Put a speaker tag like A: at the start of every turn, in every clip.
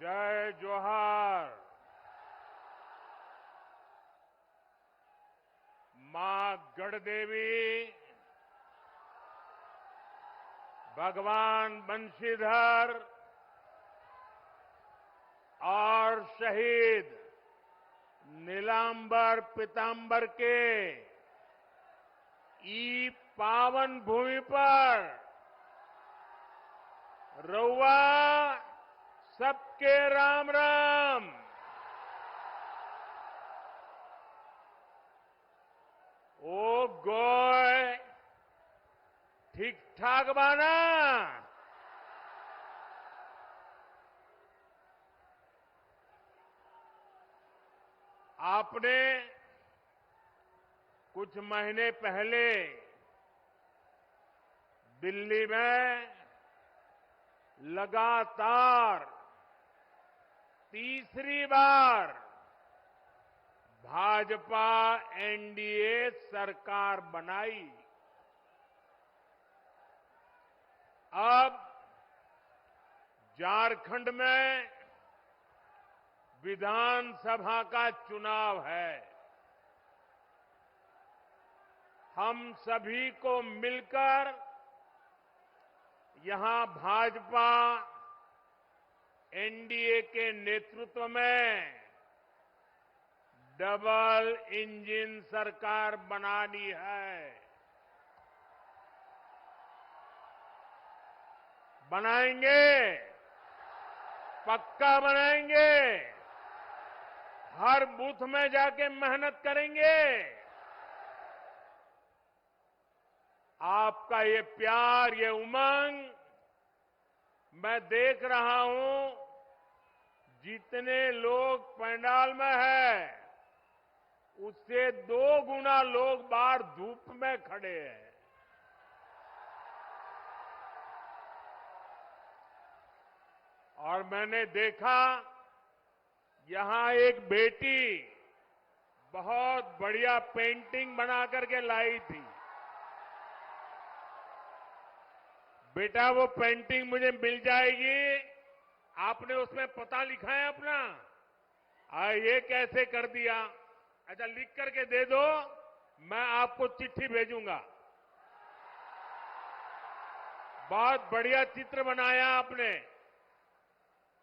A: जय जोहार। मां गढ़देवी, भगवान बंशीधर और शहीद नीलांबर पीतांबर के ई पावन भूमि पर रउआ सबके राम राम। ओ गोय ठीक ठाक बाना? आपने कुछ महीने पहले दिल्ली में लगातार तीसरी बार भाजपा एनडीए सरकार बनाई। अब झारखंड में विधानसभा का चुनाव है। हम सभी को मिलकर यहां भाजपा एनडीए के नेतृत्व में डबल इंजन सरकार बनानी है। बनाएंगे, पक्का बनाएंगे। हर बूथ में जाके मेहनत करेंगे। आपका ये प्यार, ये उमंग मैं देख रहा हूं। जितने लोग पंडाल में है उससे 2 गुना लोग बाहर धूप में खड़े हैं। और मैंने देखा यहां एक बेटी बहुत बढ़िया पेंटिंग बना करके लाई थी। बेटा वो पेंटिंग मुझे मिल जाएगी? आपने उसमें पता लिखा है अपना? ये कैसे कर दिया? अच्छा, लिख करके दे दो, मैं आपको चिट्ठी भेजूंगा। बहुत बढ़िया चित्र बनाया आपने।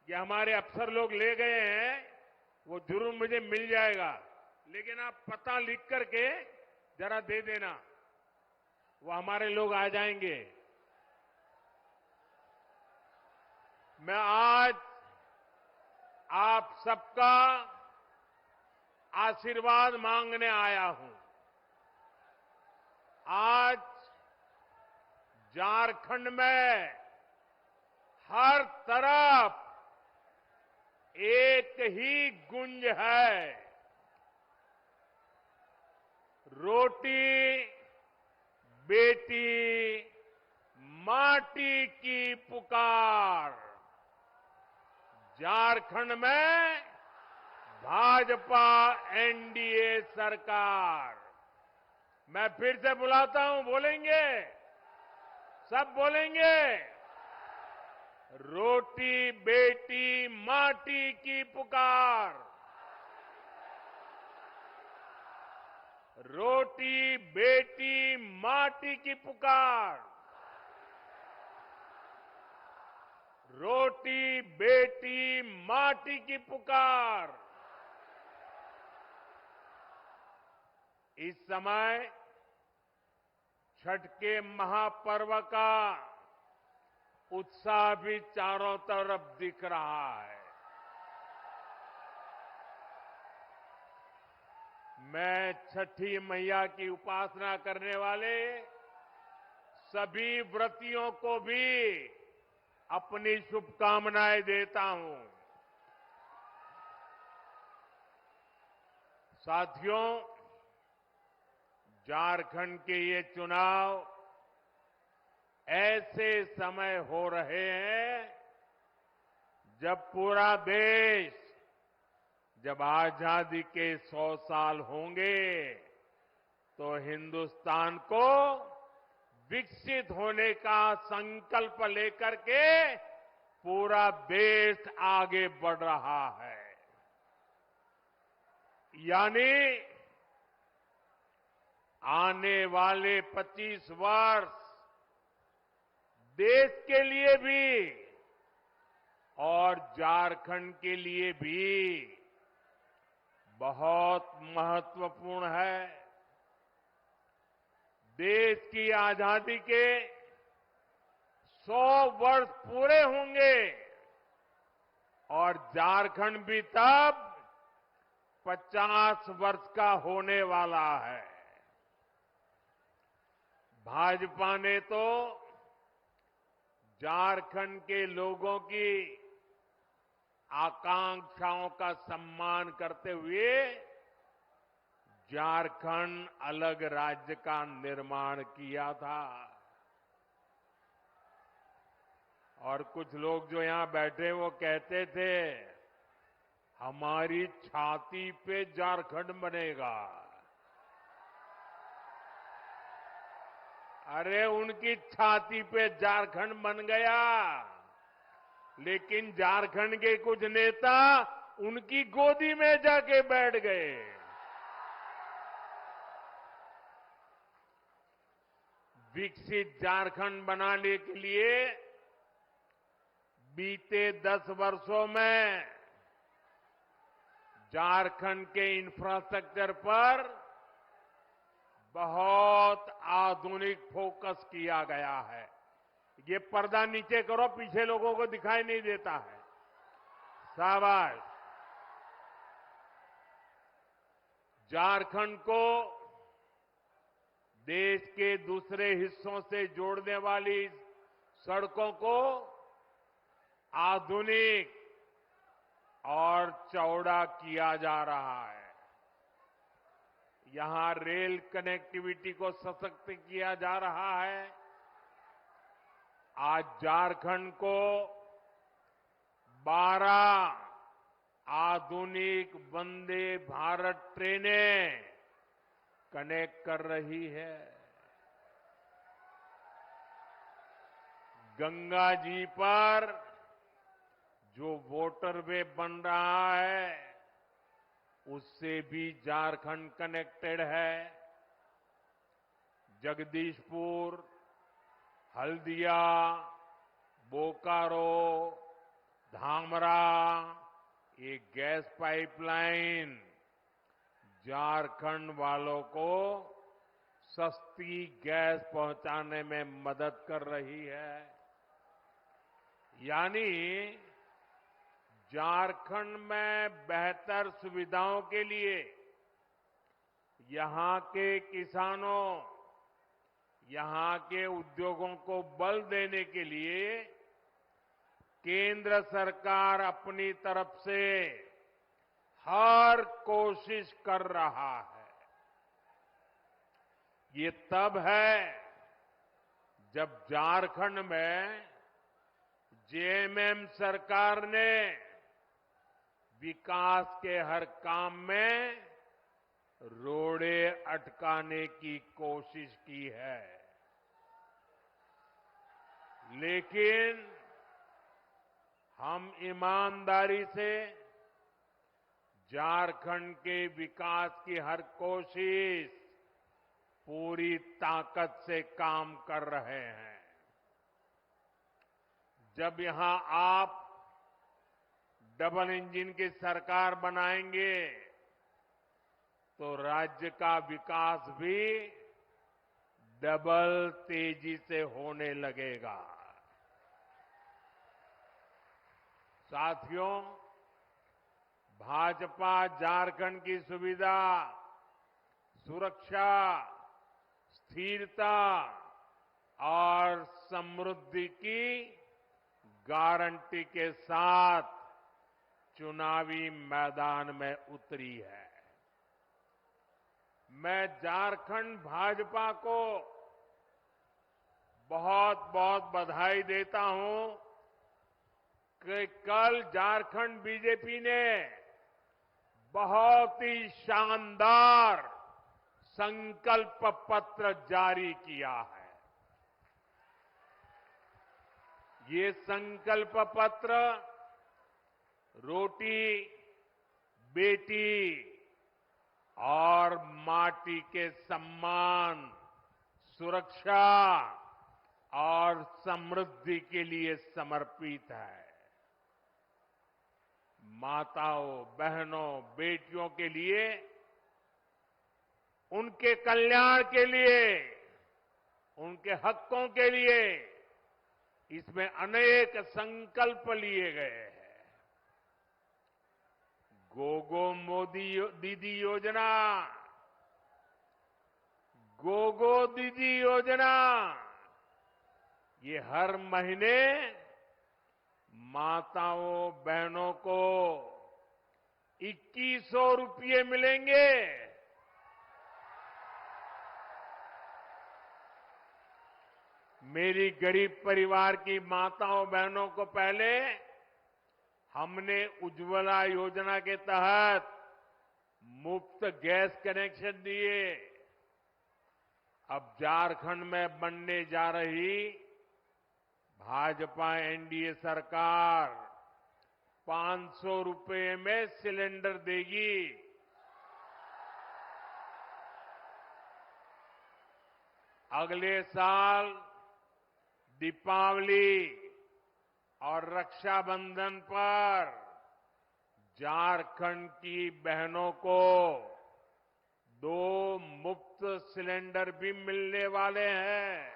A: ये हमारे अफसर लोग ले गए हैं, वो जरूर मुझे मिल जाएगा, लेकिन आप पता लिख करके जरा दे देना, वो हमारे लोग आ जाएंगे। मैं आज आप सबका आशीर्वाद मांगने आया हूं। आज झारखंड में हर तरफ एक ही गुंज है, रोटी बेटी माटी की पुकार। झारखंड में भाजपा एनडीए सरकार। मैं फिर से बुलाता हूं, बोलेंगे? सब बोलेंगे? रोटी बेटी माटी की पुकार। रोटी बेटी माटी की पुकार। रोटी बेटी माटी की पुकार। इस समय छठ के महापर्व का उत्साह भी चारों तरफ दिख रहा है। मैं छठी मैया की उपासना करने वाले सभी व्रतियों को भी अपनी शुभकामनाएं देता हूं। साथियों, झारखंड के ये चुनाव ऐसे समय हो रहे हैं जब पूरा देश, जब आजादी के 100 साल होंगे तो हिंदुस्तान को विकसित होने का संकल्प लेकर के पूरा देश आगे बढ़ रहा है। यानी आने वाले 25 वर्ष देश के लिए भी और झारखंड के लिए भी बहुत महत्वपूर्ण है। देश की आजादी के 100 वर्ष पूरे होंगे और झारखंड भी तब 50 वर्ष का होने वाला है। भाजपा ने तो झारखंड के लोगों की आकांक्षाओं का सम्मान करते हुए झारखंड अलग राज्य का निर्माण किया था। और कुछ लोग जो यहां बैठे वो कहते थे हमारी छाती पे झारखंड बनेगा। अरे उनकी छाती पे झारखंड बन गया, लेकिन झारखंड के कुछ नेता उनकी गोदी में जाके बैठ गए। विकसित झारखंड बनाने के लिए बीते 10 वर्षों में झारखंड के इंफ्रास्ट्रक्चर पर बहुत आधुनिक फोकस किया गया है। ये पर्दा नीचे करो, पीछे लोगों को दिखाई नहीं देता है। शाबाश। झारखंड को देश के दूसरे हिस्सों से जोड़ने वाली सड़कों को आधुनिक और चौड़ा किया जा रहा है। यहां रेल कनेक्टिविटी को सशक्त किया जा रहा है। आज झारखंड को 12 आधुनिक वंदे भारत ट्रेनें कनेक्ट कर रही है। गंगा जी पर जो वाटरवे बन रहा है उससे भी झारखंड कनेक्टेड है। जगदीशपुर, हल्दिया, बोकारो, धामरा, ये गैस पाइपलाइन झारखंड वालों को सस्ती गैस पहुंचाने में मदद कर रही है। यानी झारखंड में बेहतर सुविधाओं के लिए यहां के किसानों, यहां के उद्योगों को बल देने के लिए केंद्र सरकार अपनी तरफ से हर कोशिश कर रहा है। ये तब है जब झारखंड में जेएमएम सरकार ने विकास के हर काम में रोड़े अटकाने की कोशिश की है। लेकिन हम ईमानदारी से झारखंड के विकास की हर कोशिश पूरी ताकत से काम कर रहे हैं। जब यहां आप डबल इंजन की सरकार बनाएंगे तो राज्य का विकास भी डबल तेजी से होने लगेगा। साथियों, भाजपा झारखंड की सुविधा, सुरक्षा, स्थिरता और समृद्धि की गारंटी के साथ चुनावी मैदान में उतरी है। मैं झारखंड भाजपा को बहुत बहुत बधाई देता हूं कि कल झारखंड बीजेपी ने बहुत ही शानदार संकल्प पत्र जारी किया है। ये संकल्प पत्र रोटी, बेटी और माटी के सम्मान, सुरक्षा और समृद्धि के लिए समर्पित है। माताओं, बहनों, बेटियों के लिए, उनके कल्याण के लिए, उनके हकों के लिए इसमें अनेक संकल्प लिए गए हैं। गोगो मोदी दीदी योजना, गोगो दीदी योजना, ये हर महीने माताओं, बहनों को 2100 रुपये मिलेंगे। मेरी गरीब परिवार की माताओं, बहनों को पहले हमने उज्ज्वला योजना के तहत मुफ्त गैस कनेक्शन दिए। अब झारखंड में बनने जा रही भाजपा एनडीए सरकार 500 रुपये में सिलेंडर देगी। अगले साल दीपावली और रक्षाबंधन पर झारखंड की बहनों को 2 मुफ्त सिलेंडर भी मिलने वाले हैं।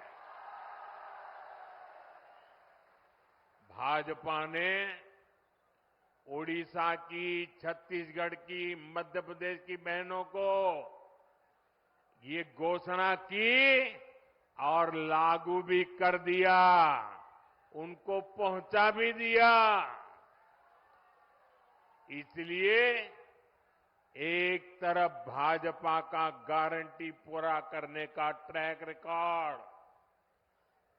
A: भाजपा ने ओडिशा की, छत्तीसगढ़ की, मध्य प्रदेश की बहनों को ये घोषणा की और लागू भी कर दिया, उनको पहुंचा भी दिया। इसलिए एक तरफ भाजपा का गारंटी पूरा करने का ट्रैक रिकॉर्ड,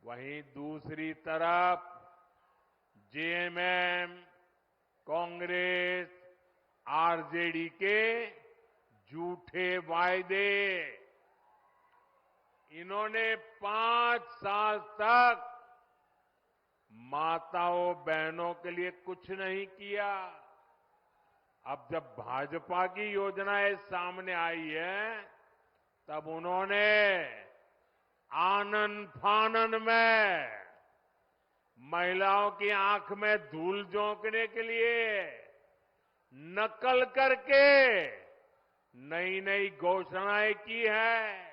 A: वहीं दूसरी तरफ जेएमएम, कांग्रेस, आरजेडी के झूठे वायदे। इन्होंने 5 साल तक माताओं, बहनों के लिए कुछ नहीं किया। अब जब भाजपा की योजनाएं सामने आई है, तब उन्होंने आनन फानन में महिलाओं की आंख में धूल झोंकने के लिए नकल करके नई नई घोषणाएं की है।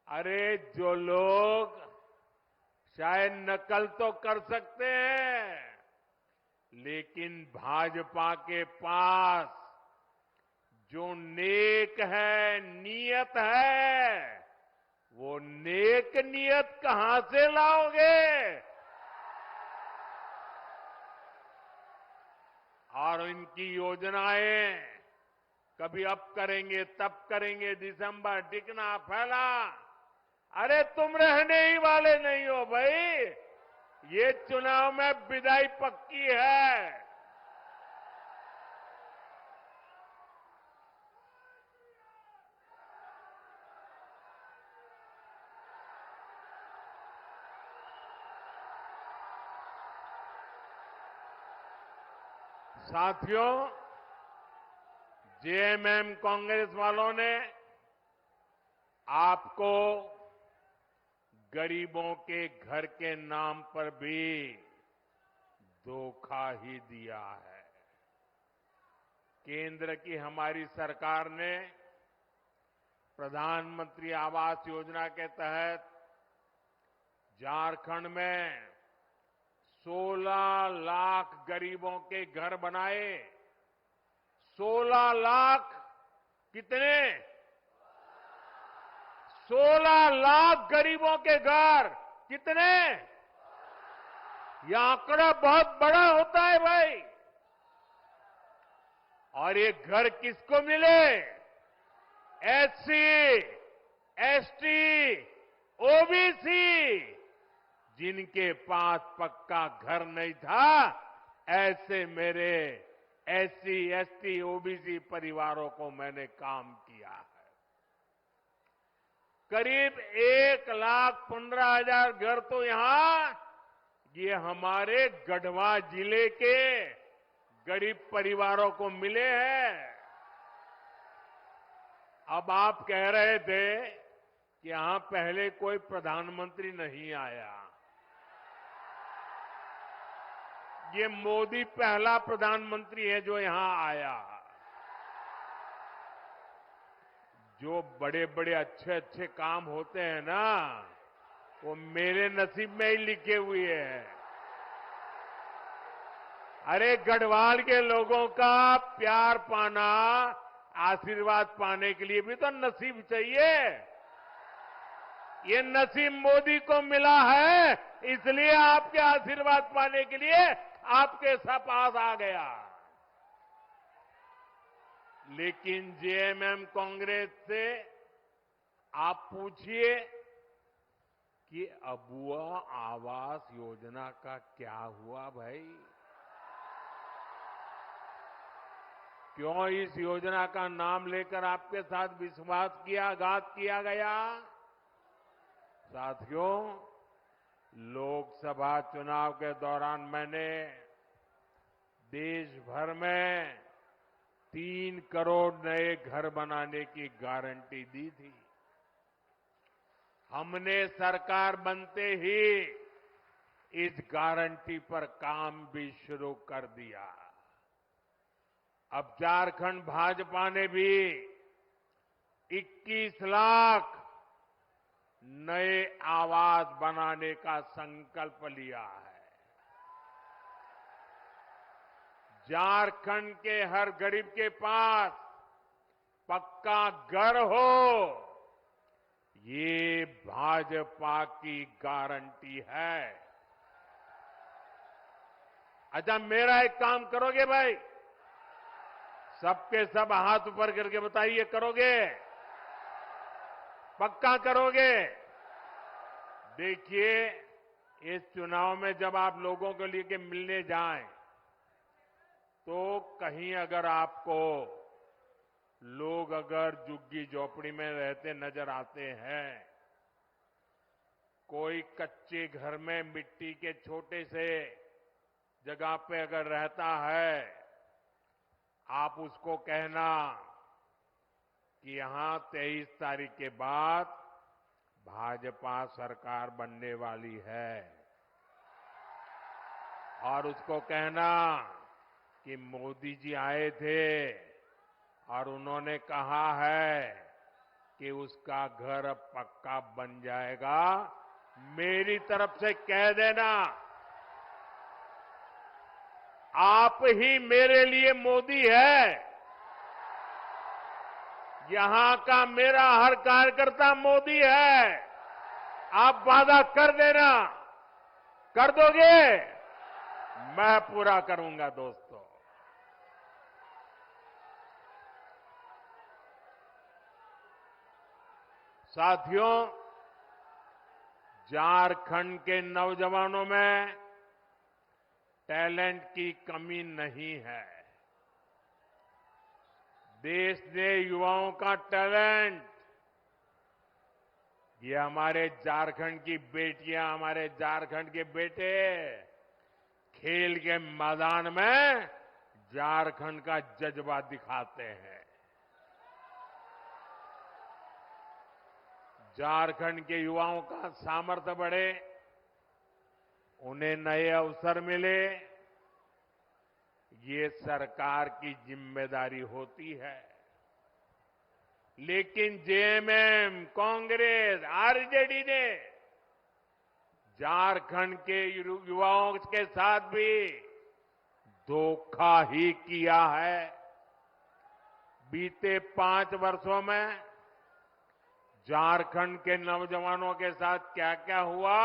A: अरे जो लोग शायद नकल तो कर सकते हैं, लेकिन भाजपा के पास जो नेक है, नियत है, वो नेक नियत कहां से लाओगे? और इनकी योजनाएं कभी अब करेंगे, तब करेंगे, दिसंबर टिकना फैला। अरे तुम रहने ही वाले नहीं हो भाई, ये चुनाव में विदाई पक्की है। साथियों, जेएमएम कांग्रेस वालों ने आपको गरीबों के घर के नाम पर भी धोखा ही दिया है। केंद्र की हमारी सरकार ने प्रधानमंत्री आवास योजना के तहत झारखंड में 16 लाख गरीबों के घर बनाए। 16 लाख कितने? 16 लाख गरीबों के घर कितने? यह आंकड़ा बहुत बड़ा होता है भाई। और ये घर किसको मिले? एससी, एसटी, ओबीसी, जिनके पास पक्का घर नहीं था, ऐसे मेरे एससी, एसटी, ओबीसी परिवारों को मैंने काम किया है। करीब 1,15,000 घर तो यहां ये हमारे गढ़वा जिले के गरीब परिवारों को मिले हैं। अब आप कह रहे थे कि यहां पहले कोई प्रधानमंत्री नहीं आया। ये मोदी पहला प्रधानमंत्री है जो यहां आया। जो बड़े बड़े अच्छे अच्छे काम होते हैं ना, वो मेरे नसीब में ही लिखे हुए हैं। अरे गढ़वाल के लोगों का प्यार पाना, आशीर्वाद पाने के लिए भी तो नसीब चाहिए। ये नसीब मोदी को मिला है, इसलिए आपके आशीर्वाद पाने के लिए आपके पास आ गया। लेकिन जेएमएम कांग्रेस से आप पूछिए कि अबुआ आवास योजना का क्या हुआ भाई? क्यों इस योजना का नाम लेकर आपके साथ विश्वासघात किया गया? साथियों, लोकसभा चुनाव के दौरान मैंने देश भर में 3 करोड़ नए घर बनाने की गारंटी दी थी। हमने सरकार बनते ही इस गारंटी पर काम भी शुरू कर दिया। अब झारखंड भाजपा ने भी 21 लाख नए आवास बनाने का संकल्प लिया है। झारखंड के हर गरीब के पास पक्का घर हो, ये भाजपा की गारंटी है। अच्छा, मेरा एक काम करोगे भाई? सबके सब हाथ ऊपर करके बताइए, करोगे? पक्का करोगे? देखिए, इस चुनाव में जब आप लोगों के लिए मिलने जाएं, तो कहीं अगर आपको लोग अगर झुग्गी झोपड़ी में रहते नजर आते हैं, कोई कच्चे घर में मिट्टी के छोटे से जगह पे अगर रहता है, आप उसको कहना कि यहां 23 तारीख के बाद भाजपा सरकार बनने वाली है, और उसको कहना कि मोदी जी आए थे और उन्होंने कहा है कि उसका घर अब पक्का बन जाएगा। मेरी तरफ से कह देना, आप ही मेरे लिए मोदी है। यहां का मेरा हर कार्यकर्ता मोदी है। आप वादा कर देना, कर दोगे? मैं पूरा करूंगा दोस्तों। साथियों, झारखंड के नौजवानों में टैलेंट की कमी नहीं है। देश ने युवाओं का टैलेंट, ये हमारे झारखंड की बेटियां, हमारे झारखंड के बेटे खेल के मैदान में झारखंड का जज्बा दिखाते हैं। झारखंड के युवाओं का सामर्थ्य बढ़े, उन्हें नए अवसर मिले, ये सरकार की जिम्मेदारी होती है। लेकिन जेएमएम, कांग्रेस, आरजेडी ने झारखंड के युवाओं के साथ भी धोखा ही किया है। बीते 5 वर्षों में झारखंड के नौजवानों के साथ क्या क्या हुआ,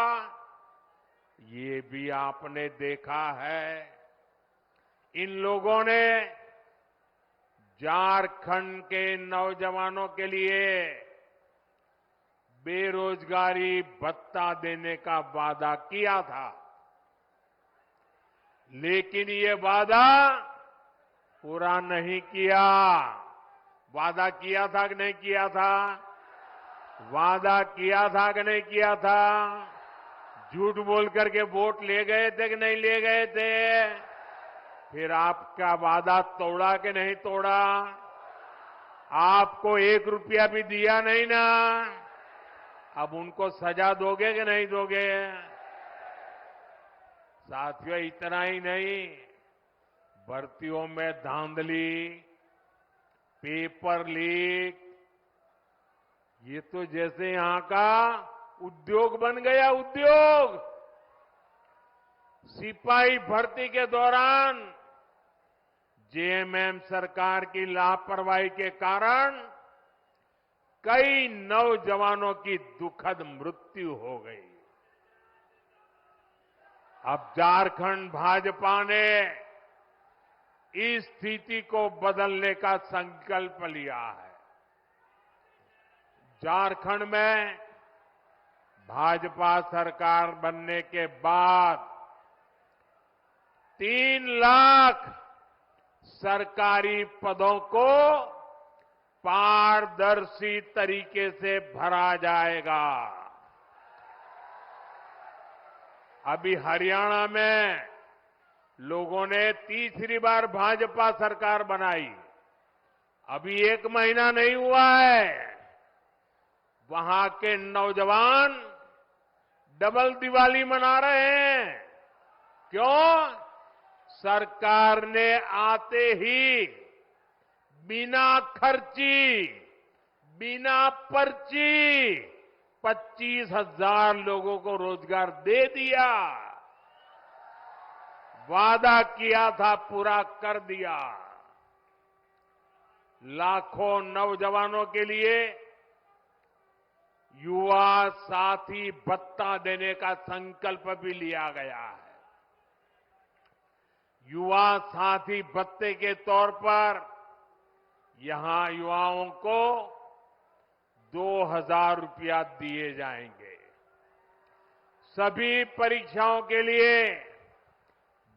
A: ये भी आपने देखा है। इन लोगों ने झारखंड के नौजवानों के लिए बेरोजगारी भत्ता देने का वादा किया था, लेकिन ये वादा पूरा नहीं किया। वादा किया था कि नहीं किया था? वादा किया था कि नहीं किया था? झूठ बोल करके वोट ले गए थे कि नहीं ले गए थे? फिर आपका वादा तोड़ा कि नहीं तोड़ा? आपको 1 रुपया भी दिया नहीं ना? अब उनको सजा दोगे कि नहीं दोगे? साथियों, इतना ही नहीं, भर्तियों में धांधली, पेपर लीक, ये तो जैसे यहां का उद्योग बन गया, उद्योग। सिपाही भर्ती के दौरान जेएमएम सरकार की लापरवाही के कारण कई नौजवानों की दुखद मृत्यु हो गई। अब झारखंड भाजपा ने इस स्थिति को बदलने का संकल्प लिया है। झारखंड में भाजपा सरकार बनने के बाद 3 लाख सरकारी पदों को पारदर्शी तरीके से भरा जाएगा। अभी हरियाणा में लोगों ने तीसरी बार भाजपा सरकार बनाई, अभी 1 महीना नहीं हुआ है। वहां के नौजवान डबल दिवाली मना रहे हैं। क्यों? सरकार ने आते ही बिना खर्ची, बिना पर्ची 25,000 लोगों को रोजगार दे दिया। वादा किया था, पूरा कर दिया। लाखों नौजवानों के लिए युवा साथी भत्ता देने का संकल्प भी लिया गया है। युवा साथी भत्ते के तौर पर यहां युवाओं को 2,000 रुपया दिए जाएंगे। सभी परीक्षाओं के लिए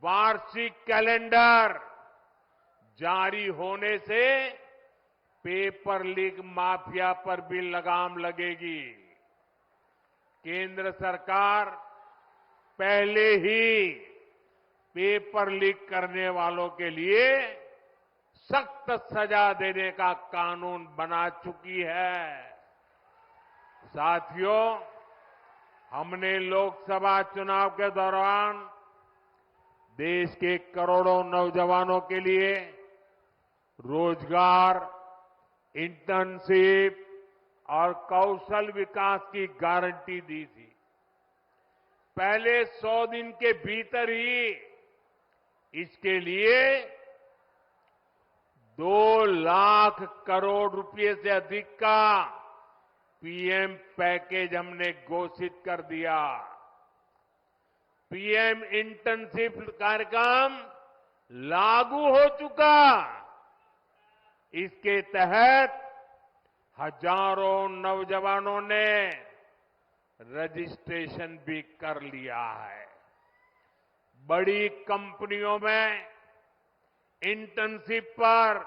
A: वार्षिक कैलेंडर जारी होने से पेपर लीक माफिया पर भी लगाम लगेगी। केंद्र सरकार पहले ही पेपर लीक करने वालों के लिए सख्त सजा देने का कानून बना चुकी है। साथियों, हमने लोकसभा चुनाव के दौरान देश के करोड़ों नौजवानों के लिए रोजगार, इंटर्नशिप और कौशल विकास की गारंटी दी थी। पहले 100 दिन के भीतर ही इसके लिए 2 लाख करोड़ रुपए से अधिक का पीएम पैकेज हमने घोषित कर दिया। पीएम इंटर्नशिप कार्यक्रम लागू हो चुका। इसके तहत हजारों नौजवानों ने रजिस्ट्रेशन भी कर लिया है। बड़ी कंपनियों में इंटर्नशिप पर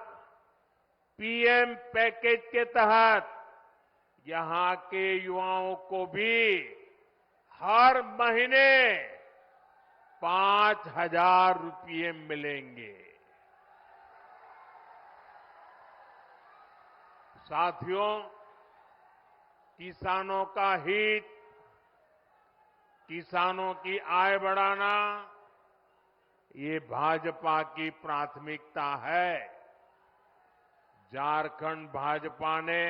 A: पीएम पैकेज के तहत यहां के युवाओं को भी हर महीने 5,000 रुपये मिलेंगे। साथियों, किसानों का हित, किसानों की आय बढ़ाना, ये भाजपा की प्राथमिकता है। झारखंड भाजपा ने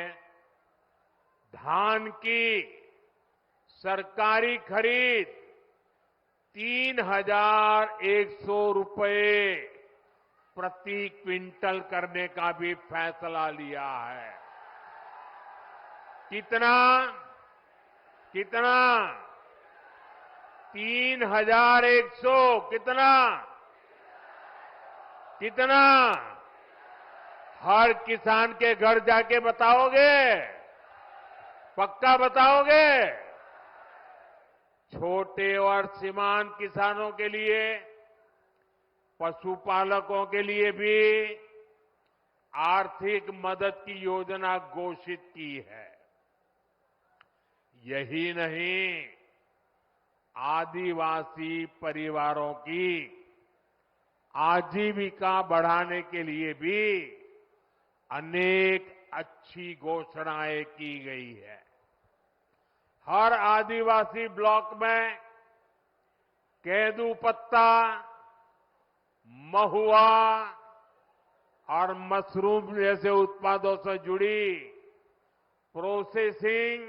A: धान की सरकारी खरीद 3,100 रुपये प्रति क्विंटल करने का भी फैसला लिया है। कितना? कितना? 3,100। कितना? कितना? हर किसान के घर जाके बताओगे? पक्का बताओगे? छोटे और सीमांत किसानों के लिए, पशुपालकों के लिए भी आर्थिक मदद की योजना घोषित की है। यही नहीं, आदिवासी परिवारों की आजीविका बढ़ाने के लिए भी अनेक अच्छी घोषणाएं की गई है। हर आदिवासी ब्लॉक में केंदू पत्ता, महुआ और मशरूम जैसे उत्पादों से जुड़ी प्रोसेसिंग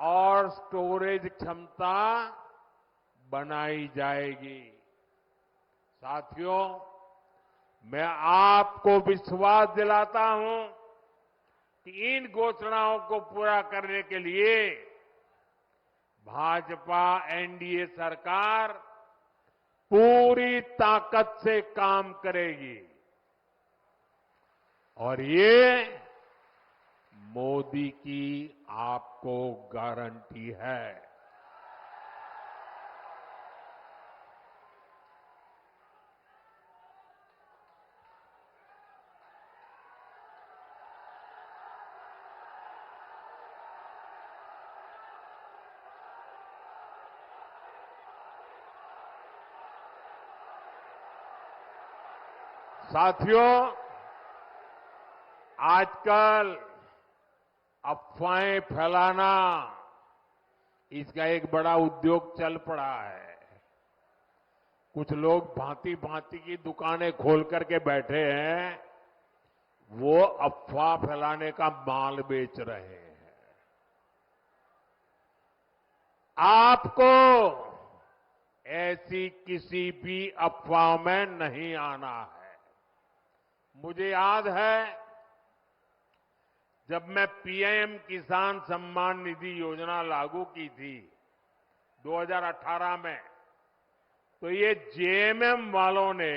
A: और स्टोरेज क्षमता बनाई जाएगी। साथियों, मैं आपको विश्वास दिलाता हूं कि इन घोषणाओं को पूरा करने के लिए भाजपा एनडीए सरकार पूरी ताकत से काम करेगी और ये मोदी की आपको गारंटी है। साथियों, आजकल अफवाहें फैलाना इसका एक बड़ा उद्योग चल पड़ा है। कुछ लोग भांति भांति की दुकानें खोल करके बैठे हैं, वो अफवाह फैलाने का माल बेच रहे हैं। आपको ऐसी किसी भी अफवाह में नहीं आना है। मुझे याद है जब मैं पीएम किसान सम्मान निधि योजना लागू की थी 2018 में, तो ये जेएमएम वालों ने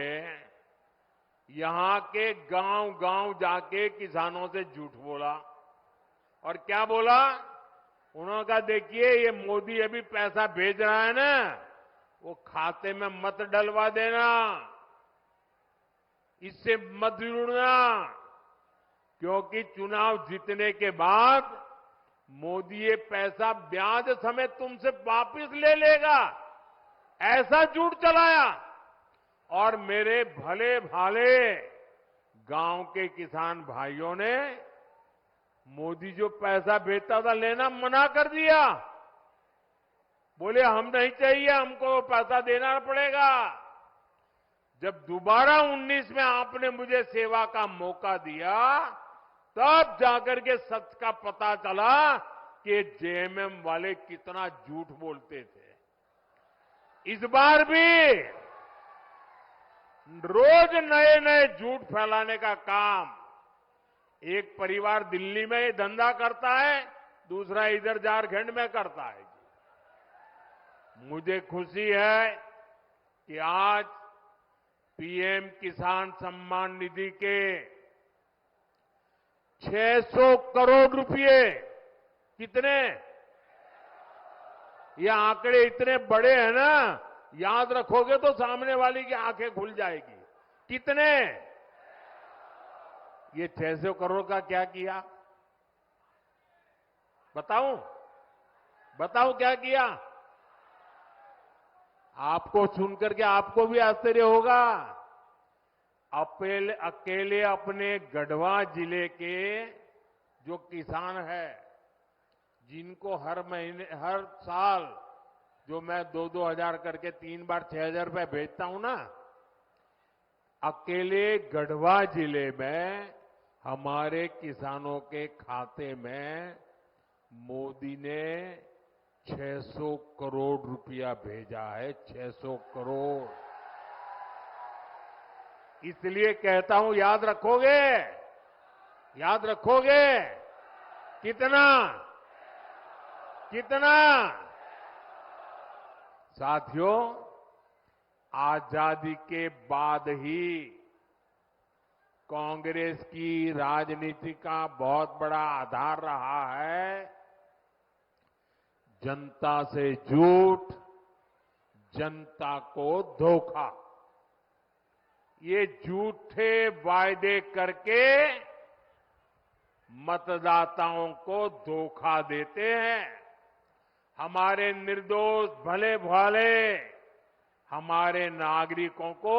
A: यहां के गांव-गांव जाके किसानों से झूठ बोला। और क्या बोला? उन्होंने कहा, देखिए ये मोदी अभी पैसा भेज रहा है ना, वो खाते में मत डलवा देना, इससे मत जुड़ना, क्योंकि चुनाव जीतने के बाद मोदी ये पैसा ब्याज समेत तुमसे वापस ले लेगा। ऐसा झूठ चलाया और मेरे भले भाले गांव के किसान भाइयों ने मोदी जो पैसा भेजता था लेना मना कर दिया। बोले हम नहीं चाहिए, हमको पैसा देना पड़ेगा। जब दोबारा 19 में आपने मुझे सेवा का मौका दिया, तब जाकर के सच का पता चला कि जेएमएम वाले कितना झूठ बोलते थे। इस बार भी रोज नए नए झूठ फैलाने का काम एक परिवार दिल्ली में ये धंधा करता है, दूसरा इधर झारखंड में करता है। मुझे खुशी है कि आज पीएम किसान सम्मान निधि के 600 करोड़ रुपए, कितने? ये आंकड़े इतने बड़े हैं ना, याद रखोगे तो सामने वाली की आंखें खुल जाएगी। कितने? ये 600 करोड़ का क्या किया? बताऊं क्या किया? आपको सुनकर के आपको भी आश्चर्य होगा। अकेले अपने गढ़वा जिले के जो किसान है, जिनको हर साल जो मैं 2-2 हजार करके 3 बार 6,000 रुपए भेजता हूं ना, अकेले गढ़वा जिले में हमारे किसानों के खाते में मोदी ने 600 करोड़ रुपया भेजा है। 600 करोड़। इसलिए कहता हूं, याद रखोगे? याद रखोगे? कितना? कितना? साथियों, आजादी के बाद ही कांग्रेस की राजनीति का बहुत बड़ा आधार रहा है जनता से झूठ, जनता को धोखा। ये झूठे वायदे करके मतदाताओं को धोखा देते हैं। हमारे निर्दोष भले भाले हमारे नागरिकों को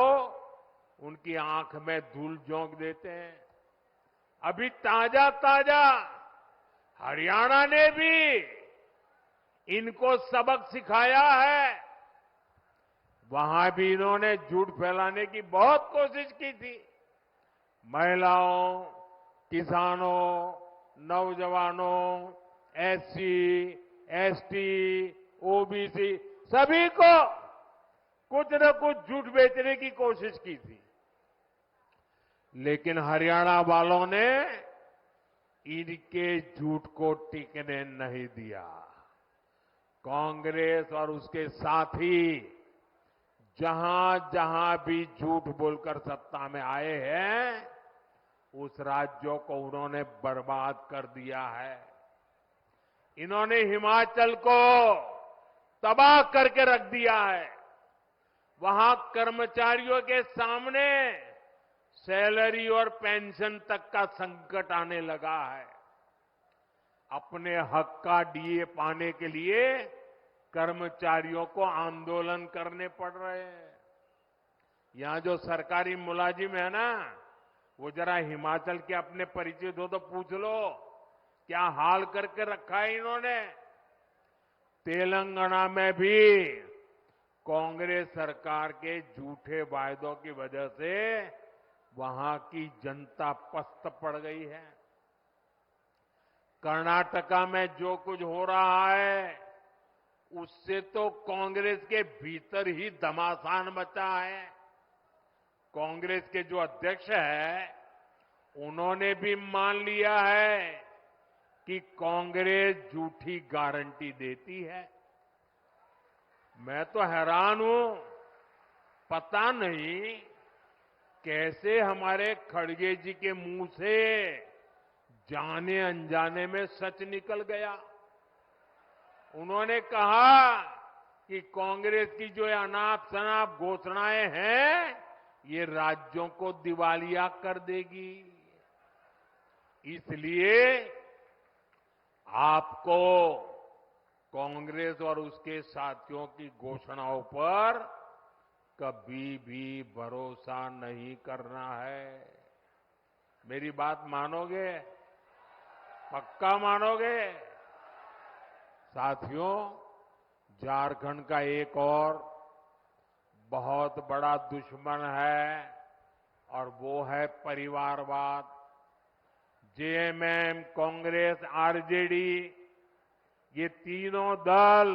A: उनकी आंख में धूल झोंक देते हैं। अभी ताजा ताजा हरियाणा ने भी इनको सबक सिखाया है। वहां भी इन्होंने झूठ फैलाने की बहुत कोशिश की थी। महिलाओं, किसानों, नौजवानों, एससी, एसटी, ओबीसी सभी को कुछ न कुछ झूठ बेचने की कोशिश की थी। लेकिन हरियाणा वालों ने इनके झूठ को टिकने नहीं दिया। कांग्रेस और उसके साथी जहां जहां भी झूठ बोलकर सत्ता में आए हैं, उस राज्यों को उन्होंने बर्बाद कर दिया है। इन्होंने हिमाचल को तबाह करके रख दिया है। वहां कर्मचारियों के सामने सैलरी और पेंशन तक का संकट आने लगा है। अपने हक का डीए पाने के लिए कर्मचारियों को आंदोलन करने पड़ रहे हैं। यहां जो सरकारी मुलाजिम है ना, वो जरा हिमाचल के अपने परिचित हो तो पूछ लो क्या हाल करके रखा है इन्होंने। तेलंगाना में भी कांग्रेस सरकार के झूठे वायदों की वजह से वहां की जनता पस्त पड़ गई है। कर्नाटका में जो कुछ हो रहा है उससे तो कांग्रेस के भीतर ही घमासान मचा है। कांग्रेस के जो अध्यक्ष है उन्होंने भी मान लिया है कि कांग्रेस झूठी गारंटी देती है। मैं तो हैरान हूं, पता नहीं कैसे हमारे खड़गे जी के मुंह से जाने अनजाने में सच निकल गया। उन्होंने कहा कि कांग्रेस की जो अनाप शनाप घोषणाएं हैं ये राज्यों को दिवालिया कर देगी। इसलिए आपको कांग्रेस और उसके साथियों की घोषणाओं पर कभी भी भरोसा नहीं करना है। मेरी बात मानोगे? पक्का मानोगे? साथियों, झारखंड का एक और बहुत बड़ा दुश्मन है और वो है परिवारवाद। जेएमएम, कांग्रेस, आरजेडी ये तीनों दल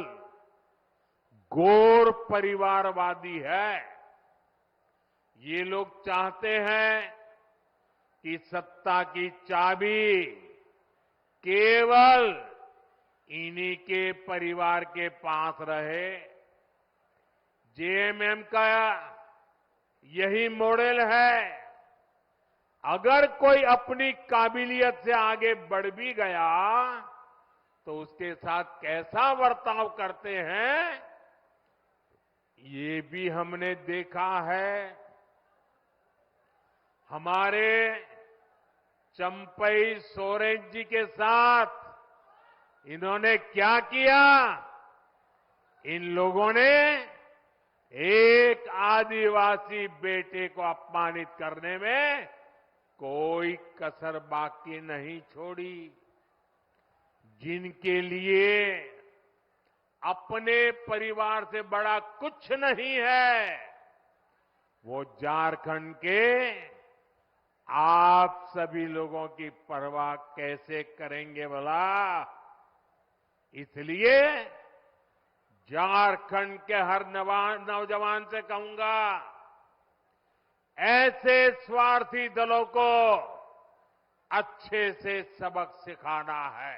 A: घोर परिवारवादी है। ये लोग चाहते हैं कि सत्ता की चाबी केवल इन्हीं के परिवार के पास रहे। जेएमएम का यही मॉडल है। अगर कोई अपनी काबिलियत से आगे बढ़ भी गया तो उसके साथ कैसा बर्ताव करते हैं ये भी हमने देखा है। हमारे चंपई सोरेन जी के साथ इन्होंने क्या किया? इन लोगों ने एक आदिवासी बेटे को अपमानित करने में कोई कसर बाकी नहीं छोड़ी। जिनके लिए अपने परिवार से बड़ा कुछ नहीं है, वो झारखंड के आप सभी लोगों की परवाह कैसे करेंगे भला? इसलिए झारखंड के हर नौजवान से कहूंगा, ऐसे स्वार्थी दलों को अच्छे से सबक सिखाना है।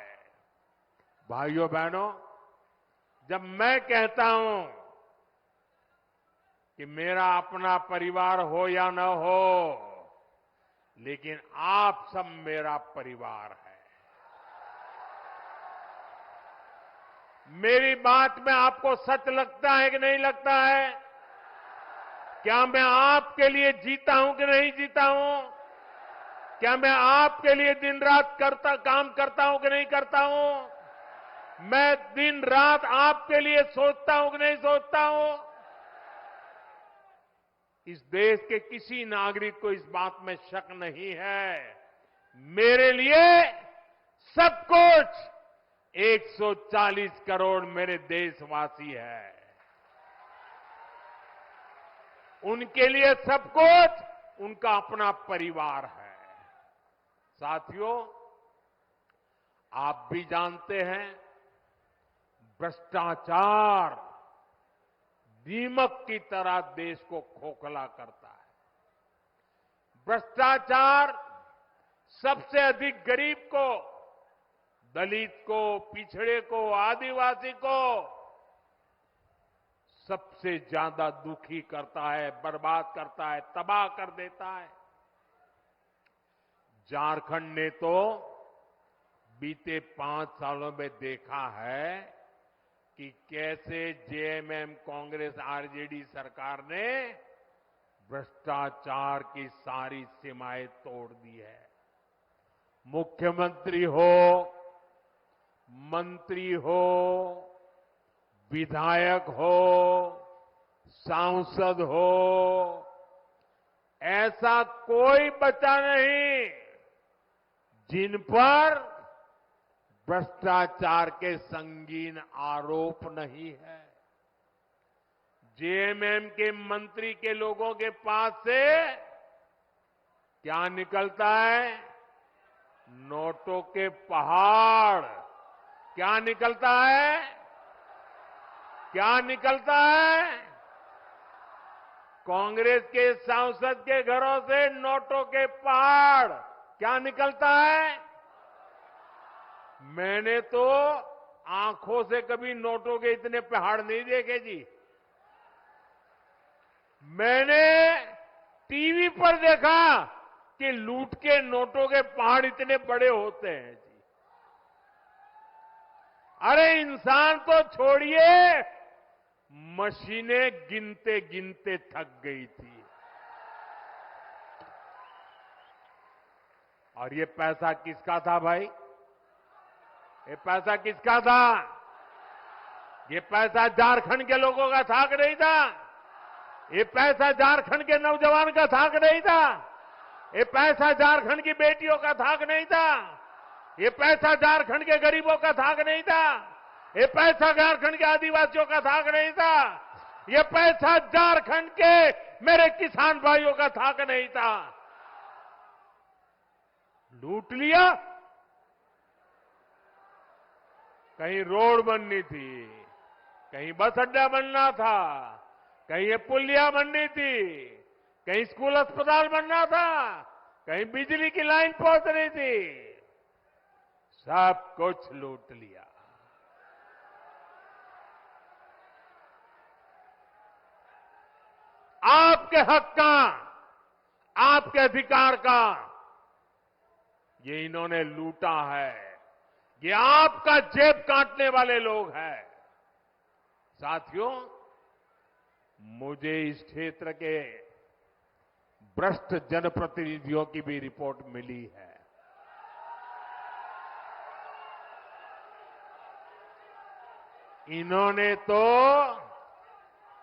A: भाइयों बहनों, जब मैं कहता हूं कि मेरा अपना परिवार हो या न हो, लेकिन आप सब मेरा परिवार है। मेरी बात में आपको सच लगता है कि नहीं लगता है? क्या मैं आपके लिए जीता हूं कि नहीं जीता हूं? क्या मैं आपके लिए दिन रात काम करता हूं कि नहीं करता हूं? मैं दिन रात आपके लिए सोचता हूं कि नहीं सोचता हूं? इस देश के किसी नागरिक को इस बात में शक नहीं है। मेरे लिए सब कुछ 140 करोड़ मेरे देशवासी हैं। उनके लिए सब कुछ उनका अपना परिवार है। साथियों, आप भी जानते हैं, भ्रष्टाचार दीमक की तरह देश को खोखला करता है। भ्रष्टाचार सबसे अधिक गरीब को, दलित को, पिछड़े को, आदिवासी को सबसे ज्यादा दुखी करता है, बर्बाद करता है, तबाह कर देता है। झारखंड ने तो बीते 5 सालों में देखा है कि कैसे जेएमएम, कांग्रेस, आरजेडी सरकार ने भ्रष्टाचार की सारी सीमाएं तोड़ दी है। मुख्यमंत्री हो, मंत्री हो, विधायक हो, सांसद हो, ऐसा कोई बचा नहीं जिन पर भ्रष्टाचार के संगीन आरोप नहीं है। जेएमएम के मंत्री के लोगों के पास से क्या निकलता है? नोटों के पहाड़। क्या निकलता है? क्या निकलता है? कांग्रेस के सांसद के घरों से नोटों के पहाड़। क्या निकलता है? मैंने तो आंखों से कभी नोटों के इतने पहाड़ नहीं देखे जी। मैंने टीवी पर देखा कि लूट के नोटों के पहाड़ इतने बड़े होते हैं जी। अरे इंसान तो छोड़िए, मशीनें गिनते गिनते थक गई थी। और ये पैसा किसका था भाई? ये पैसा किसका था? ये पैसा झारखंड के लोगों का था कि नहीं था? ये पैसा झारखंड के नौजवान का था कि नहीं था? ये पैसा झारखंड की बेटियों का था कि नहीं था? ये पैसा झारखंड के गरीबों का था कि नहीं था? ये पैसा झारखंड के आदिवासियों का था कि नहीं था? ये पैसा झारखंड के मेरे किसान भाइयों का था कि नहीं था? लूट लिया। कहीं रोड बननी थी, कहीं बस अड्डा बनना था, कहीं ये पुलिया बननी थी, कहीं स्कूल अस्पताल बनना था, कहीं बिजली की लाइन पहुंचनी थी। सब कुछ लूट लिया। आपके हक का, आपके अधिकार का ये इन्होंने लूटा है। ये आपका जेब काटने वाले लोग हैं। साथियों, मुझे इस क्षेत्र के भ्रष्ट जनप्रतिनिधियों की भी रिपोर्ट मिली है। इन्होंने तो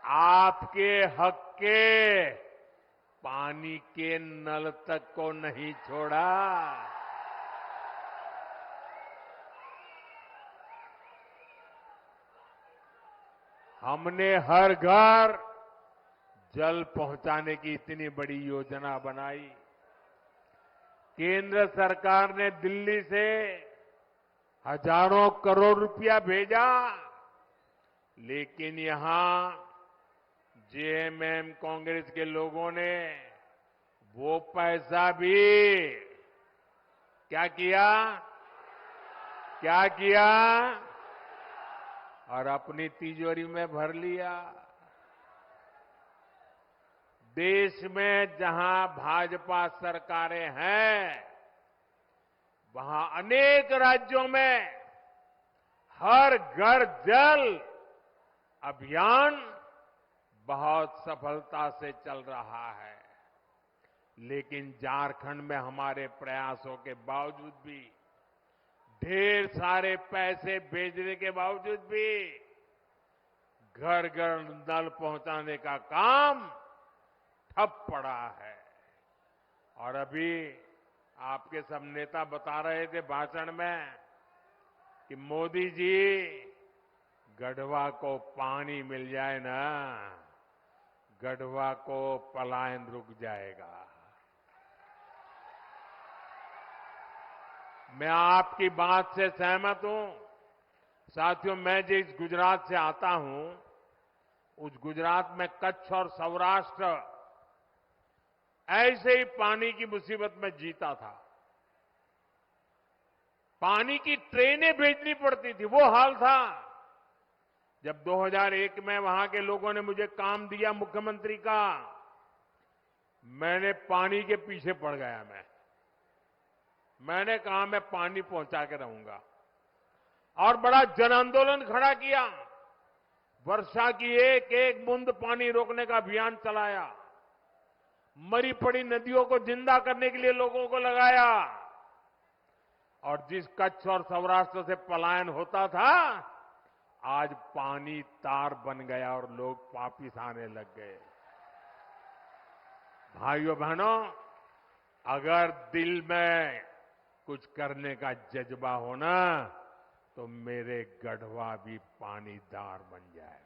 A: आपके हक के पानी के नल तक को नहीं छोड़ा। हमने हर घर जल पहुंचाने की इतनी बड़ी योजना बनाई। केंद्र सरकार ने दिल्ली से हजारों करोड़ रुपया भेजा, लेकिन यहां जेएमएम कांग्रेस के लोगों ने वो पैसा भी क्या किया? क्या किया? और अपनी तिजोरी में भर लिया। देश में जहां भाजपा सरकारें हैं, वहां अनेक राज्यों में हर घर जल अभियान बहुत सफलता से चल रहा है। लेकिन झारखंड में हमारे प्रयासों के बावजूद भी ढेर सारे पैसे भेजने के बावजूद भी घर घर नल पहुंचाने का काम ठप पड़ा है। और अभी आपके सब नेता बता रहे थे भाषण में कि मोदी जी गढ़वा को पानी मिल जाए ना, गढ़वा को पलायन रुक जाएगा। मैं आपकी बात से सहमत हूं। साथियों, मैं जिस गुजरात से आता हूं, उस गुजरात में कच्छ और सौराष्ट्र ऐसे ही पानी की मुसीबत में जीता था। पानी की ट्रेनें भेजनी पड़ती थी, वो हाल था। जब 2001 में वहां के लोगों ने मुझे काम दिया मुख्यमंत्री का, मैंने पानी के पीछे पड़ गया। मैंने कहा मैं पानी पहुंचा के रहूंगा और बड़ा जन आंदोलन खड़ा किया। वर्षा की एक एक बूंद पानी रोकने का अभियान चलाया। मरी पड़ी नदियों को जिंदा करने के लिए लोगों को लगाया। और जिस कच्छ और सौराष्ट्र से पलायन होता था, आज पानी तार बन गया और लोग वापिस आने लग गए। भाइयों बहनों, अगर दिल में कुछ करने का जज्बा हो ना, तो मेरे गढ़वा भी पानीदार बन जाएगा।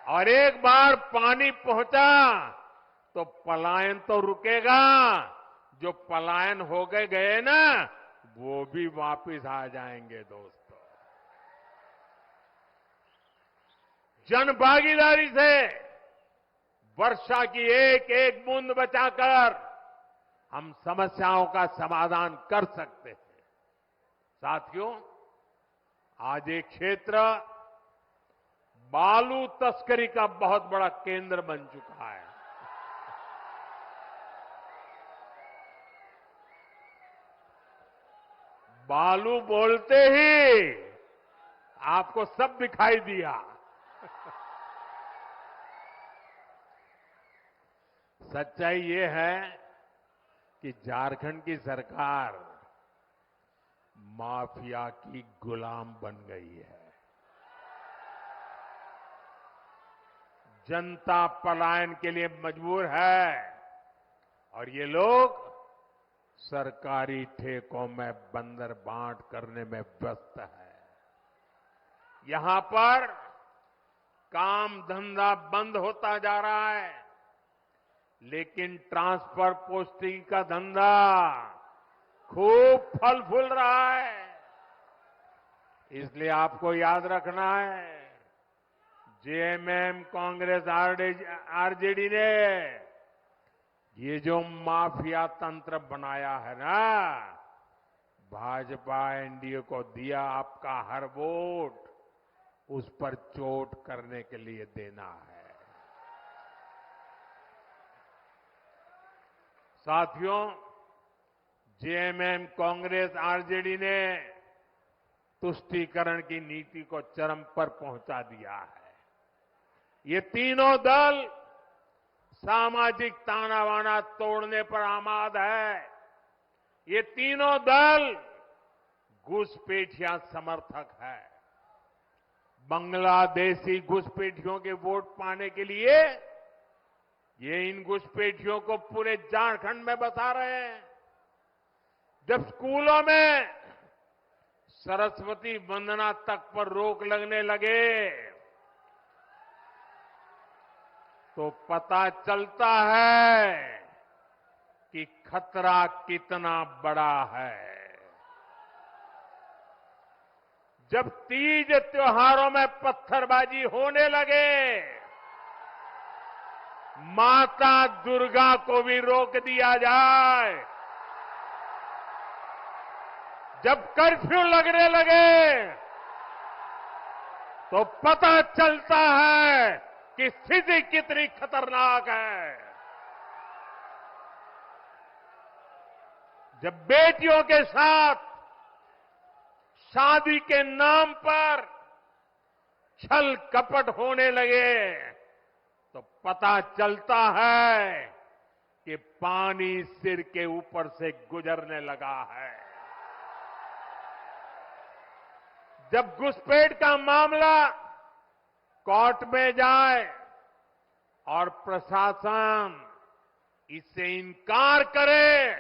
A: और एक बार पानी पहुंचा तो पलायन तो रुकेगा। जो पलायन हो गए ना, वो भी वापिस आ जाएंगे। दोस्तों, जन भागीदारी से वर्षा की एक एक बूंद बचाकर हम समस्याओं का समाधान कर सकते हैं। साथियों, आज एक क्षेत्र बालू तस्करी का बहुत बड़ा केंद्र बन चुका है। बालू बोलते ही आपको सब दिखाई दिया। सच्चाई ये है कि झारखंड की सरकार माफिया की गुलाम बन गई है। जनता पलायन के लिए मजबूर है और ये लोग सरकारी ठेकों में बंदर बांट करने में व्यस्त है। यहां पर काम धंधा बंद होता जा रहा है, लेकिन ट्रांसफर पोस्टिंग का धंधा खूब फल फूल रहा है। इसलिए आपको याद रखना है, जेएमएम, कांग्रेस, आरजेडी ने ये जो माफिया तंत्र बनाया है ना, भाजपा एनडीए को दिया आपका हर वोट उस पर चोट करने के लिए देना है। साथियों, जेएमएम, कांग्रेस, आरजेडी ने तुष्टीकरण की नीति को चरम पर पहुंचा दिया है। ये तीनों दल सामाजिक तानाबाना तोड़ने पर आमाद है। ये तीनों दल घुसपैठिया समर्थक है। बांग्लादेशी घुसपैठियों के वोट पाने के लिए ये इन घुसपैठियों को पूरे झारखंड में बसा रहे हैं। जब स्कूलों में सरस्वती वंदना तक पर रोक लगने लगे तो पता चलता है कि खतरा कितना बड़ा है। जब तीज त्योहारों में पत्थरबाजी होने लगे, माता दुर्गा को भी रोक दिया जाए। जब कर्फ्यू लगने लगे तो पता चलता है कि स्थिति कितनी खतरनाक है। जब बेटियों के साथ शादी के नाम पर छल कपट होने लगे तो पता चलता है कि पानी सिर के ऊपर से गुजरने लगा है। जब घुसपैठ का मामला कोर्ट में जाए और प्रशासन इससे इनकार करे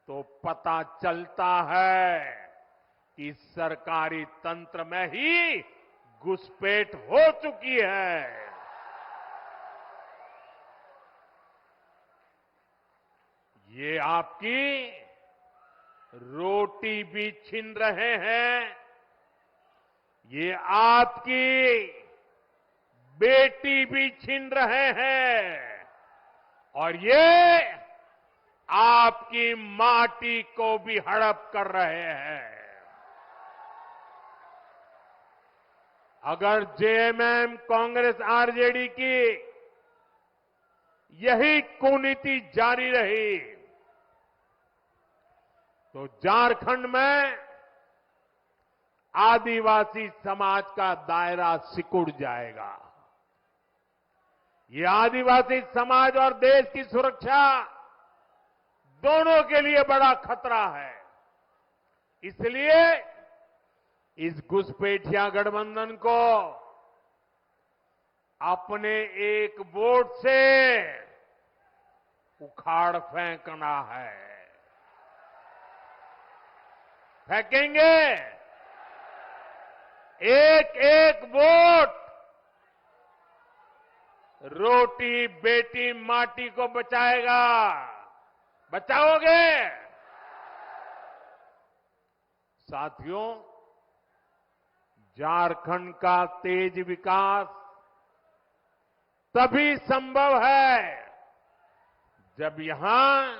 A: तो पता चलता है कि सरकारी तंत्र में ही घुसपैठ हो चुकी है। ये आपकी रोटी भी छीन रहे हैं, ये आपकी बेटी भी छीन रहे हैं और ये आपकी माटी को भी हड़प कर रहे हैं। अगर जेएमएम, कांग्रेस, आरजेडी की यही कुनीति जारी रही तो झारखंड में आदिवासी समाज का दायरा सिकुड़ जाएगा। ये आदिवासी समाज और देश की सुरक्षा दोनों के लिए बड़ा खतरा है। इसलिए इस घुसपैठिया गठबंधन को अपने एक वोट से उखाड़ फेंकना है। फेंकेंगे। एक एक वोट रोटी बेटी माटी को बचाएगा। बचाओगे? साथियों, झारखंड का तेज विकास तभी संभव है जब यहां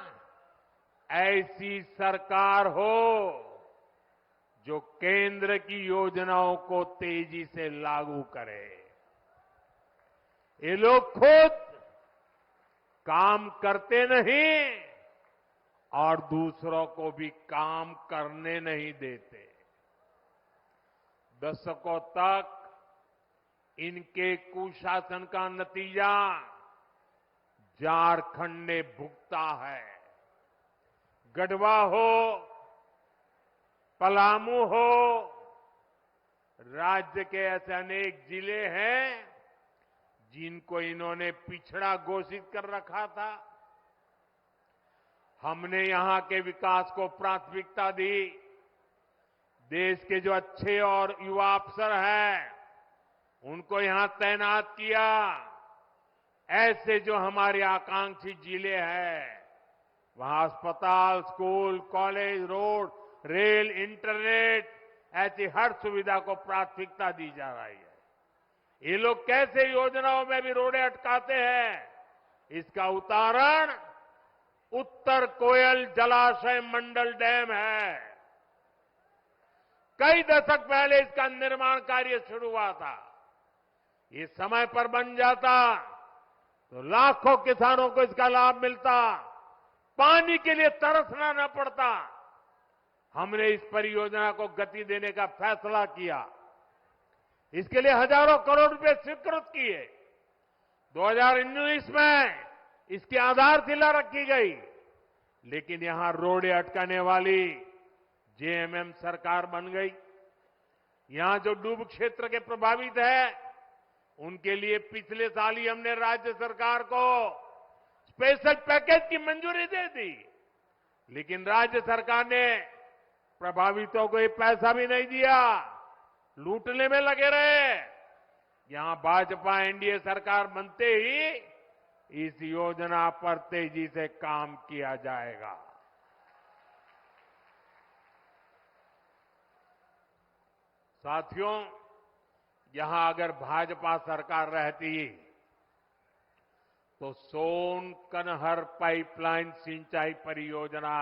A: ऐसी सरकार हो जो केंद्र की योजनाओं को तेजी से लागू करे। ये लोग खुद काम करते नहीं और दूसरों को भी काम करने नहीं देते। दशकों तक इनके कुशासन का नतीजा झारखंड ने भुगता है। गढ़वा हो, पलामू हो, राज्य के ऐसे अनेक जिले हैं जिनको इन्होंने पिछड़ा घोषित कर रखा था। हमने यहां के विकास को प्राथमिकता दी। देश के जो अच्छे और युवा अफसर हैं उनको यहां तैनात किया। ऐसे जो हमारे आकांक्षी जिले हैं वहां अस्पताल, school, college, road, rail, internet ऐसी हर सुविधा को प्राथमिकता दी जा रही है। ये लोग कैसे योजनाओं में भी रोड़े अटकाते हैं, इसका उदाहरण उत्तर कोयल जलाशय मंडल डैम है। कई दशक पहले इसका निर्माण कार्य शुरू हुआ था। ये समय पर बन जाता तो लाखों किसानों को इसका लाभ मिलता, पानी के लिए तरसना न पड़ता। हमने इस परियोजना को गति देने का फैसला किया। इसके लिए हजारों करोड़ रुपए स्वीकृत किए। 2019 में इसकी आधारशिला रखी गई, लेकिन यहां रोड़े अटकाने वाली जेएमएम सरकार बन गई। यहां जो डूब क्षेत्र के प्रभावित है उनके लिए पिछले साल ही हमने राज्य सरकार को स्पेशल पैकेज की मंजूरी दे दी, लेकिन राज्य सरकार ने प्रभावितों को ये पैसा भी नहीं दिया, लूटने में लगे रहे। यहां भाजपा एनडीए सरकार बनते ही इस योजना पर तेजी से काम किया जाएगा। साथियों, यहां अगर भाजपा सरकार रहती तो सोन कनहर पाइपलाइन सिंचाई परियोजना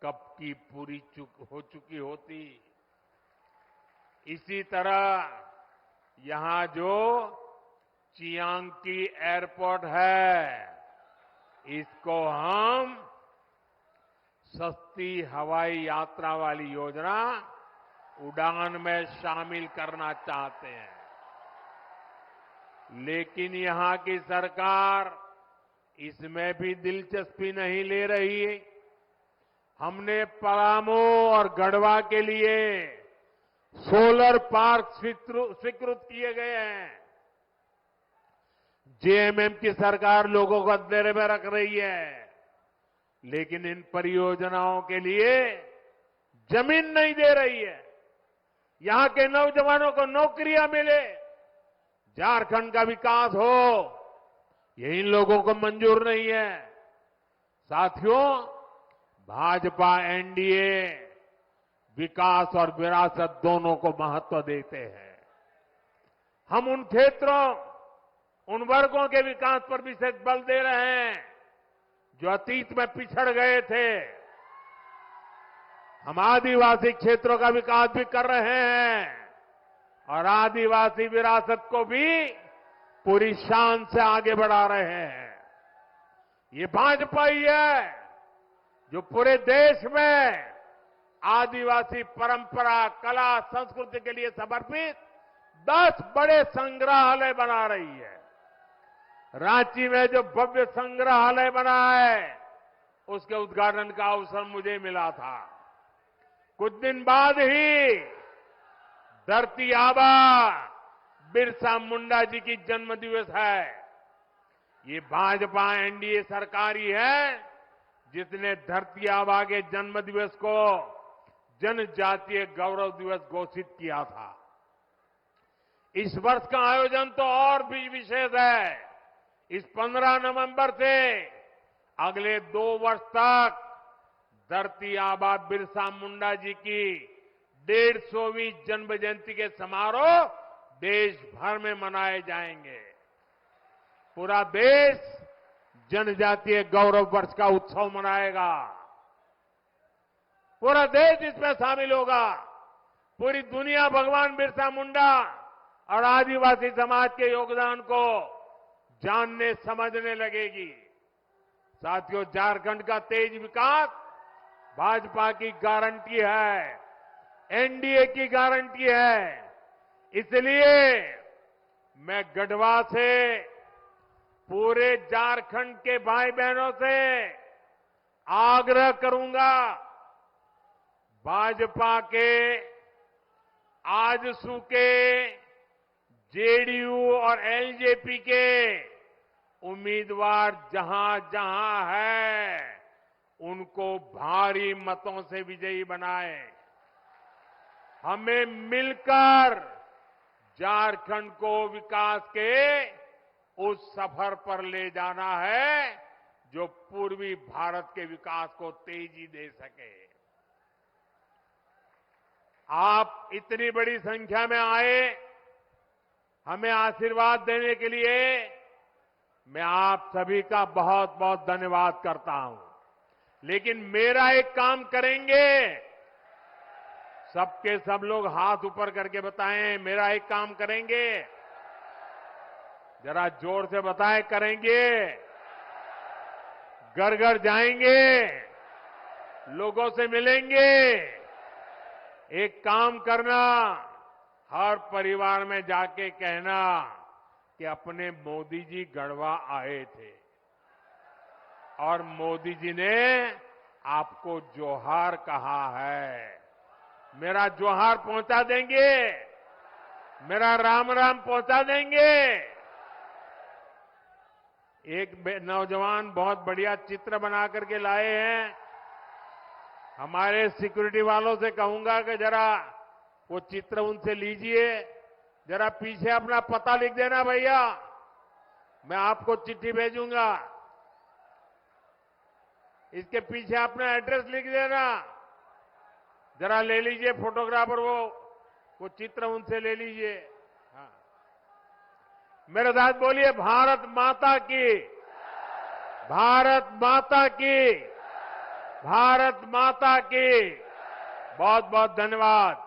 A: कब की पूरी हो चुकी होती। इसी तरह यहां जो चियांकी एयरपोर्ट है, इसको हम सस्ती हवाई यात्रा वाली योजना उड़ान में शामिल करना चाहते हैं, लेकिन यहां की सरकार इसमें भी दिलचस्पी नहीं ले रही है। हमने पलामू और गढ़वा के लिए सोलर पार्क स्वीकृत किए गए हैं। जेएमएम की सरकार लोगों को अंधेरे में रख रही है, लेकिन इन परियोजनाओं के लिए जमीन नहीं दे रही है। यहां के नौजवानों को नौकरियां मिले, झारखंड का विकास हो, ये इन लोगों को मंजूर नहीं है। साथियों, भाजपा एनडीए विकास और विरासत दोनों को महत्व देते हैं। हम उन क्षेत्रों, उन वर्गों के विकास पर विशेष बल दे रहे हैं जो अतीत में पिछड़ गए थे। हम आदिवासी क्षेत्रों का विकास भी कर रहे हैं और आदिवासी विरासत को भी पूरी शान से आगे बढ़ा रहे हैं। ये भाजपा ही है जो पूरे देश में आदिवासी परंपरा, कला, संस्कृति के लिए समर्पित 10 बड़े संग्रहालय बना रही है। रांची में जो भव्य संग्रहालय बना है, उसके उद्घाटन का अवसर मुझे मिला था। कुछ दिन बाद ही धरती आबा बिरसा मुंडा जी की जन्म दिवस है। ये भाजपा एनडीए सरकार ही है जिसने धरती आबा के जन्म दिवस को जनजातीय गौरव दिवस घोषित किया था। इस वर्ष का आयोजन तो और भी विशेष है। इस 15 नवंबर से अगले 2 वर्ष तक धरती आबा बिरसा मुंडा जी की 150वीं जन्म जयंती के समारोह देश भर में मनाए जाएंगे। पूरा देश जनजातीय गौरव वर्ष का उत्सव मनाएगा। पूरा देश इसमें शामिल होगा। पूरी दुनिया भगवान बिरसा मुंडा और आदिवासी समाज के योगदान को जानने समझने लगेगी। साथियों, झारखंड का तेज विकास भाजपा की गारंटी है, एनडीए की गारंटी है। इसलिए मैं गढ़वा से पूरे झारखंड के भाई बहनों से आग्रह करूंगा, भाजपा के आजसू के जेडीयू और एलजेपी के उम्मीदवार जहां जहां है, उनको भारी मतों से विजयी बनाएं। हमें मिलकर झारखंड को विकास के उस सफर पर ले जाना है जो पूर्वी भारत के विकास को तेजी दे सके। आप इतनी बड़ी संख्या में आए, हमें आशीर्वाद देने के लिए मैं आप सभी का बहुत बहुत धन्यवाद करता हूं। लेकिन मेरा एक काम करेंगे, सबके सब लोग हाथ ऊपर करके बताएं, मेरा एक काम करेंगे। जरा जोर से बताएं, करेंगे। घर घर जाएंगे, लोगों से मिलेंगे। एक काम करना, हर परिवार में जाके कहना कि अपने मोदी जी गढ़वा आए थे और मोदी जी ने आपको जोहार कहा है। मेरा जोहार पहुंचा देंगे, मेरा राम राम पहुंचा देंगे। एक नौजवान बहुत बढ़िया चित्र बना करके लाए हैं। हमारे सिक्योरिटी वालों से कहूंगा कि जरा वो चित्र उनसे लीजिए, जरा पीछे अपना पता लिख देना भैया, मैं आपको चिट्ठी भेजूंगा। इसके पीछे अपना एड्रेस लिख देना, जरा ले लीजिए फोटोग्राफर, वो चित्र उनसे ले लीजिए। हाँ, मेरे साथ बोलिए, भारत माता की, भारत माता की, भारत माता की। बहुत बहुत धन्यवाद।